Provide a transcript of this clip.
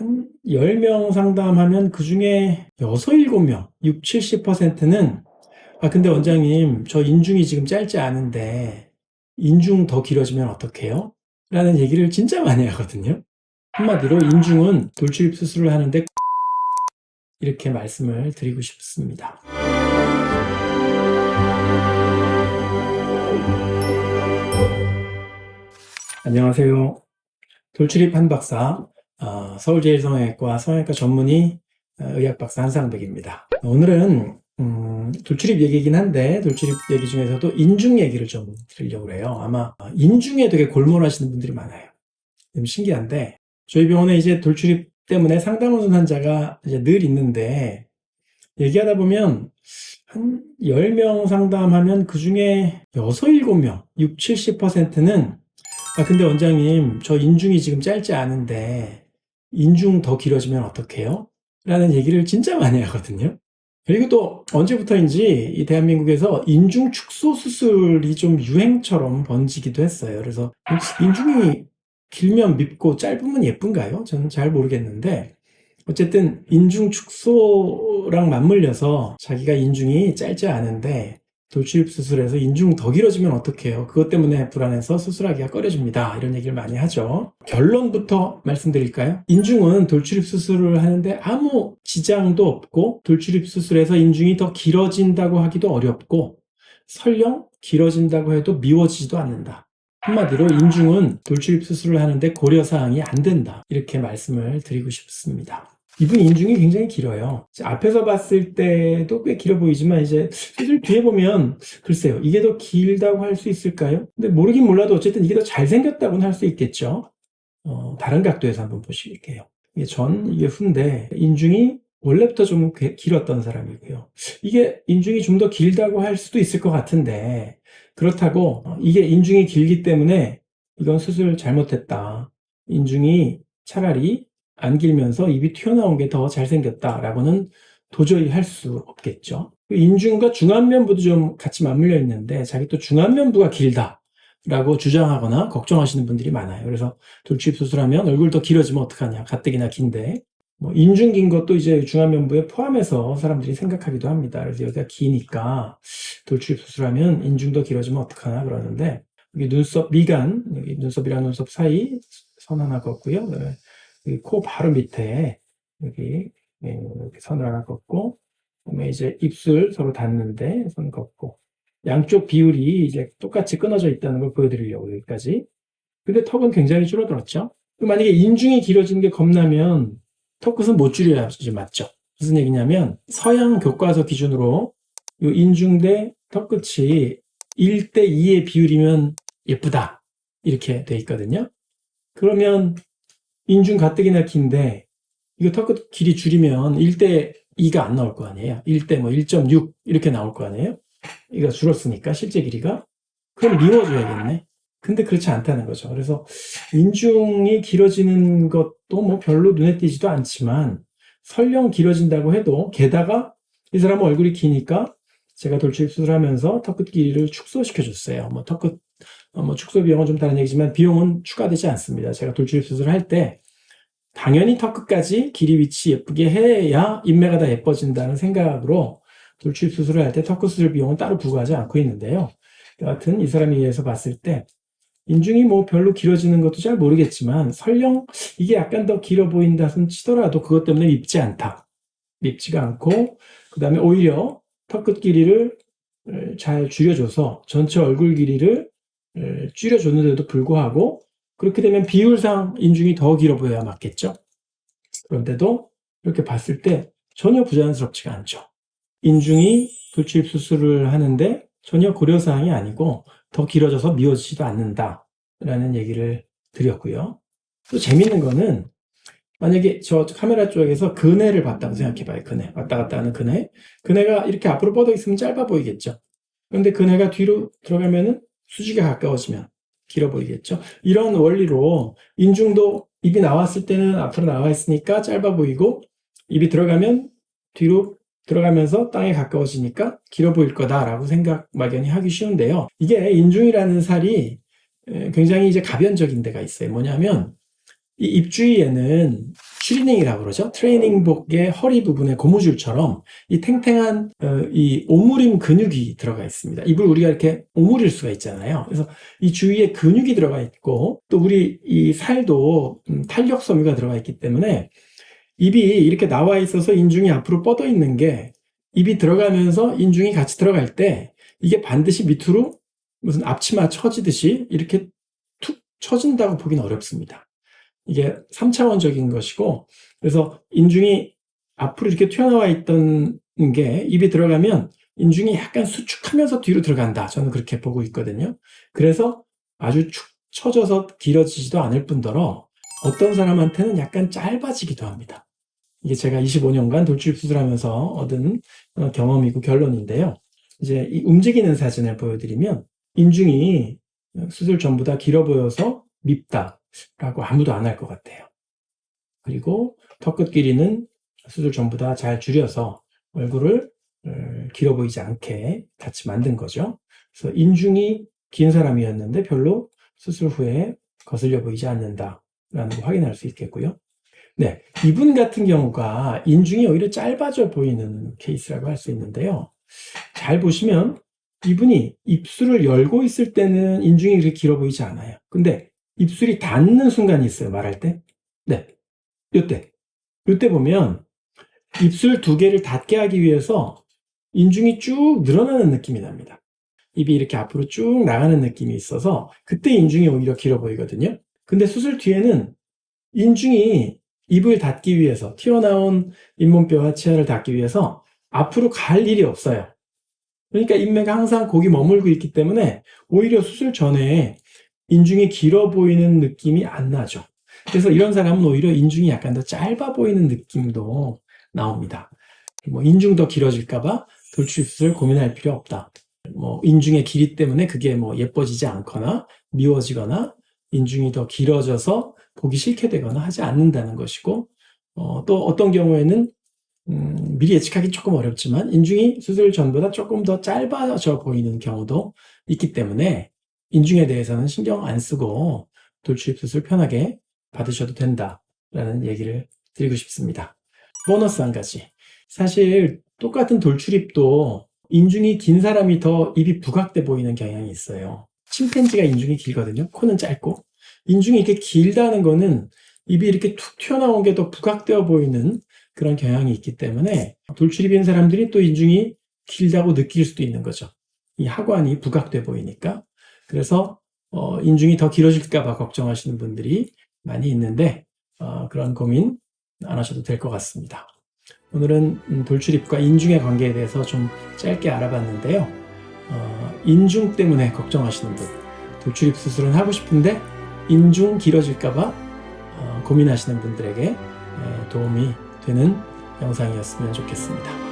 한 10명 상담하면 그 중에 6, 7명, 6, 70%는 근데 원장님, 저 인중이 지금 짧지 않은데 인중 더 길어지면 어떡해요? 라는 얘기를 진짜 많이 하거든요. 한마디로 인중은 돌출입 수술을 하는데 이렇게 말씀을 드리고 싶습니다. 안녕하세요. 돌출입 한박사, 서울제일성형외과 성형외과 전문의 의학박사 한상백입니다. 오늘은 돌출입 얘기이긴 한데 돌출입 얘기 중에서도 인중 얘기를 좀 드리려고 해요. 아마 인중에 되게 골몰하시는 분들이 많아요. 좀 신기한데 저희 병원에 이제 돌출입 때문에 상담 오는 환자가 이제 늘 있는데 얘기하다 보면 한 10명 상담하면 그 중에 6, 7명, 6, 70%는 근데 원장님, 저 인중이 지금 짧지 않은데 인중 더 길어지면 어떡해요? 라는 얘기를 진짜 많이 하거든요. 그리고 또 언제부터인지 이 대한민국에서 인중 축소 수술이 좀 유행처럼 번지기도 했어요. 그래서 인중이 길면 밉고 짧으면 예쁜가요? 저는 잘 모르겠는데 어쨌든 인중 축소랑 맞물려서 자기가 인중이 짧지 않은데 돌출입 수술해서 인중 더 길어지면 어떡해요? 그것 때문에 불안해서 수술하기가 꺼려집니다. 이런 얘기를 많이 하죠. 결론부터 말씀드릴까요? 인중은 돌출입 수술을 하는데 아무 지장도 없고 돌출입 수술에서 인중이 더 길어진다고 하기도 어렵고 설령 길어진다고 해도 미워지지도 않는다. 한마디로 인중은 돌출입 수술을 하는데 고려사항이 안 된다. 이렇게 말씀을 드리고 싶습니다. 이분 인중이 굉장히 길어요. 앞에서 봤을 때도 꽤 길어 보이지만 이제 수술 뒤에 보면 글쎄요. 이게 더 길다고 할 수 있을까요? 근데 모르긴 몰라도 어쨌든 이게 더 잘생겼다고는 할 수 있겠죠. 다른 각도에서 한번 보실게요. 이게 전, 이게 후인데 인중이 원래부터 좀 길었던 사람이고요. 이게 인중이 좀 더 길다고 할 수도 있을 것 같은데 그렇다고 이게 인중이 길기 때문에 이건 수술 잘못했다. 인중이 차라리 안 길면서 입이 튀어나온 게 더 잘생겼다라고는 도저히 할 수 없겠죠. 인중과 중안면부도 좀 같이 맞물려 있는데 자기 또 중안면부가 길다라고 주장하거나 걱정하시는 분들이 많아요. 그래서 돌출입 수술하면 얼굴 더 길어지면 어떡하냐. 가뜩이나 긴데. 인중 긴 것도 이제 중안면부에 포함해서 사람들이 생각하기도 합니다. 그래서 여기가 기니까 돌출입 수술하면 인중 더 길어지면 어떡하나 그러는데 여기 눈썹 미간, 여기 눈썹이랑 눈썹 사이 선 하나 걷고요. 여기 코 바로 밑에 여기 이렇게 선을 하나 걷고 그다음에 이제 입술 서로 닿는데 선 걷고 양쪽 비율이 이제 똑같이 끊어져 있다는 걸 보여드리려고 여기까지. 근데 턱은 굉장히 줄어들었죠. 만약에 인중이 길어지는 게 겁나면 턱끝은 못 줄여야지 맞죠? 무슨 얘기냐면 서양 교과서 기준으로 이 인중 대 턱끝이 1대 2의 비율이면 예쁘다 이렇게 돼 있거든요. 그러면 인중 가뜩이나 긴데 이거 턱끝 길이 줄이면 1대 2가 안 나올 거 아니에요. 1대 1.6 이렇게 나올 거 아니에요. 이거 줄었으니까 실제 길이가. 그럼 미워줘야겠네. 근데 그렇지 않다는 거죠. 그래서 인중이 길어지는 것도 별로 눈에 띄지도 않지만 설령 길어진다고 해도 게다가 이 사람은 얼굴이 기니까 제가 돌출입 수술하면서 턱끝 길이를 축소시켜 줬어요. 턱끝 축소 비용은 좀 다른 얘기지만 비용은 추가되지 않습니다. 제가 돌출입 수술을 할 때 당연히 턱끝까지 길이 위치 예쁘게 해야 인매가 다 예뻐진다는 생각으로 돌출입 수술을 할 때 턱끝 수술 비용은 따로 부과하지 않고 있는데요. 여하튼 이 사람에 의해서 봤을 때 인중이 별로 길어지는 것도 잘 모르겠지만 설령 이게 약간 더 길어 보인다 손 치더라도 그것 때문에 밉지 않다. 밉지가 않고 그 다음에 오히려 턱끝 길이를 잘 줄여줘서 전체 얼굴 길이를 줄여줬는데도 불구하고 그렇게 되면 비율상 인중이 더 길어 보여야 맞겠죠. 그런데도 이렇게 봤을 때 전혀 부자연스럽지가 않죠. 인중이 돌출입 수술을 하는데 전혀 고려사항이 아니고 더 길어져서 미워지지도 않는다라는 얘기를 드렸고요. 또 재밌는 거는 만약에 저 카메라 쪽에서 그네를 봤다고 생각해봐요. 그네. 왔다 갔다 하는 그네. 그네가 이렇게 앞으로 뻗어 있으면 짧아 보이겠죠. 그런데 그네가 뒤로 들어가면은 수직에 가까워지면 길어 보이겠죠. 이런 원리로 인중도 입이 나왔을 때는 앞으로 나와 있으니까 짧아 보이고 입이 들어가면 뒤로 들어가면서 땅에 가까워지니까 길어 보일 거다라고 생각 막연히 하기 쉬운데요. 이게 인중이라는 살이 굉장히 이제 가변적인 데가 있어요. 뭐냐면 이 입 주위에는 슈리닝이라고 그러죠. 트레이닝복의 허리 부분에 고무줄처럼 이 탱탱한 이 오므림 근육이 들어가 있습니다. 입을 우리가 이렇게 오므릴 수가 있잖아요. 그래서 이 주위에 근육이 들어가 있고 또 우리 이 살도 탄력 섬유가 들어가 있기 때문에 입이 이렇게 나와 있어서 인중이 앞으로 뻗어 있는 게 입이 들어가면서 인중이 같이 들어갈 때 이게 반드시 밑으로 무슨 앞치마 쳐지듯이 이렇게 툭 쳐진다고 보기는 어렵습니다. 이게 3차원적인 것이고, 그래서 인중이 앞으로 이렇게 튀어나와 있던 게 입이 들어가면 인중이 약간 수축하면서 뒤로 들어간다. 저는 그렇게 보고 있거든요. 그래서 아주 축 처져서 길어지지도 않을 뿐더러 어떤 사람한테는 약간 짧아지기도 합니다. 이게 제가 25년간 돌출입 수술하면서 얻은 경험이고 결론인데요. 이제 이 움직이는 사진을 보여드리면 인중이 수술 전보다 길어 보여서 밉다라고 아무도 안 할 것 같아요. 그리고 턱끝 길이는 수술 전보다 잘 줄여서 얼굴을 길어 보이지 않게 같이 만든 거죠. 그래서 인중이 긴 사람이었는데 별로 수술 후에 거슬려 보이지 않는다라는 걸 확인할 수 있겠고요. 네, 이분 같은 경우가 인중이 오히려 짧아져 보이는 케이스라고 할 수 있는데요. 잘 보시면 이분이 입술을 열고 있을 때는 인중이 그렇게 길어 보이지 않아요. 근데 입술이 닫는 순간이 있어요, 말할 때. 네, 요때 보면 입술 두 개를 닫게 하기 위해서 인중이 쭉 늘어나는 느낌이 납니다. 입이 이렇게 앞으로 쭉 나가는 느낌이 있어서 그때 인중이 오히려 길어 보이거든요. 근데 수술 뒤에는 인중이 입을 닫기 위해서 튀어나온 잇몸뼈와 치아를 닫기 위해서 앞으로 갈 일이 없어요. 그러니까 인매가 항상 거기 머물고 있기 때문에 오히려 수술 전에 인중이 길어 보이는 느낌이 안 나죠. 그래서 이런 사람은 오히려 인중이 약간 더 짧아 보이는 느낌도 나옵니다. 뭐 인중 더 길어질까봐 돌출 수술 고민할 필요 없다. 뭐 인중의 길이 때문에 그게 뭐 예뻐지지 않거나 미워지거나 인중이 더 길어져서 보기 싫게 되거나 하지 않는다는 것이고, 또 어떤 경우에는 미리 예측하기 조금 어렵지만 인중이 수술 전보다 조금 더 짧아져 보이는 경우도 있기 때문에 인중에 대해서는 신경 안 쓰고 돌출입 수술 편하게 받으셔도 된다라는 얘기를 드리고 싶습니다. 보너스 한 가지. 사실 똑같은 돌출입도 인중이 긴 사람이 더 입이 부각돼 보이는 경향이 있어요. 침팬지가 인중이 길거든요. 코는 짧고. 인중이 이렇게 길다는 거는 입이 이렇게 툭 튀어나온 게 더 부각되어 보이는 그런 경향이 있기 때문에 돌출입인 사람들이 또 인중이 길다고 느낄 수도 있는 거죠. 이 하관이 부각돼 보이니까. 그래서 인중이 더 길어질까 봐 걱정하시는 분들이 많이 있는데 그런 고민 안 하셔도 될 것 같습니다. 오늘은 돌출입과 인중의 관계에 대해서 좀 짧게 알아봤는데요. 인중 때문에 걱정하시는 분, 돌출입 수술은 하고 싶은데 인중 길어질까 봐 고민하시는 분들에게 도움이 되는 영상이었으면 좋겠습니다.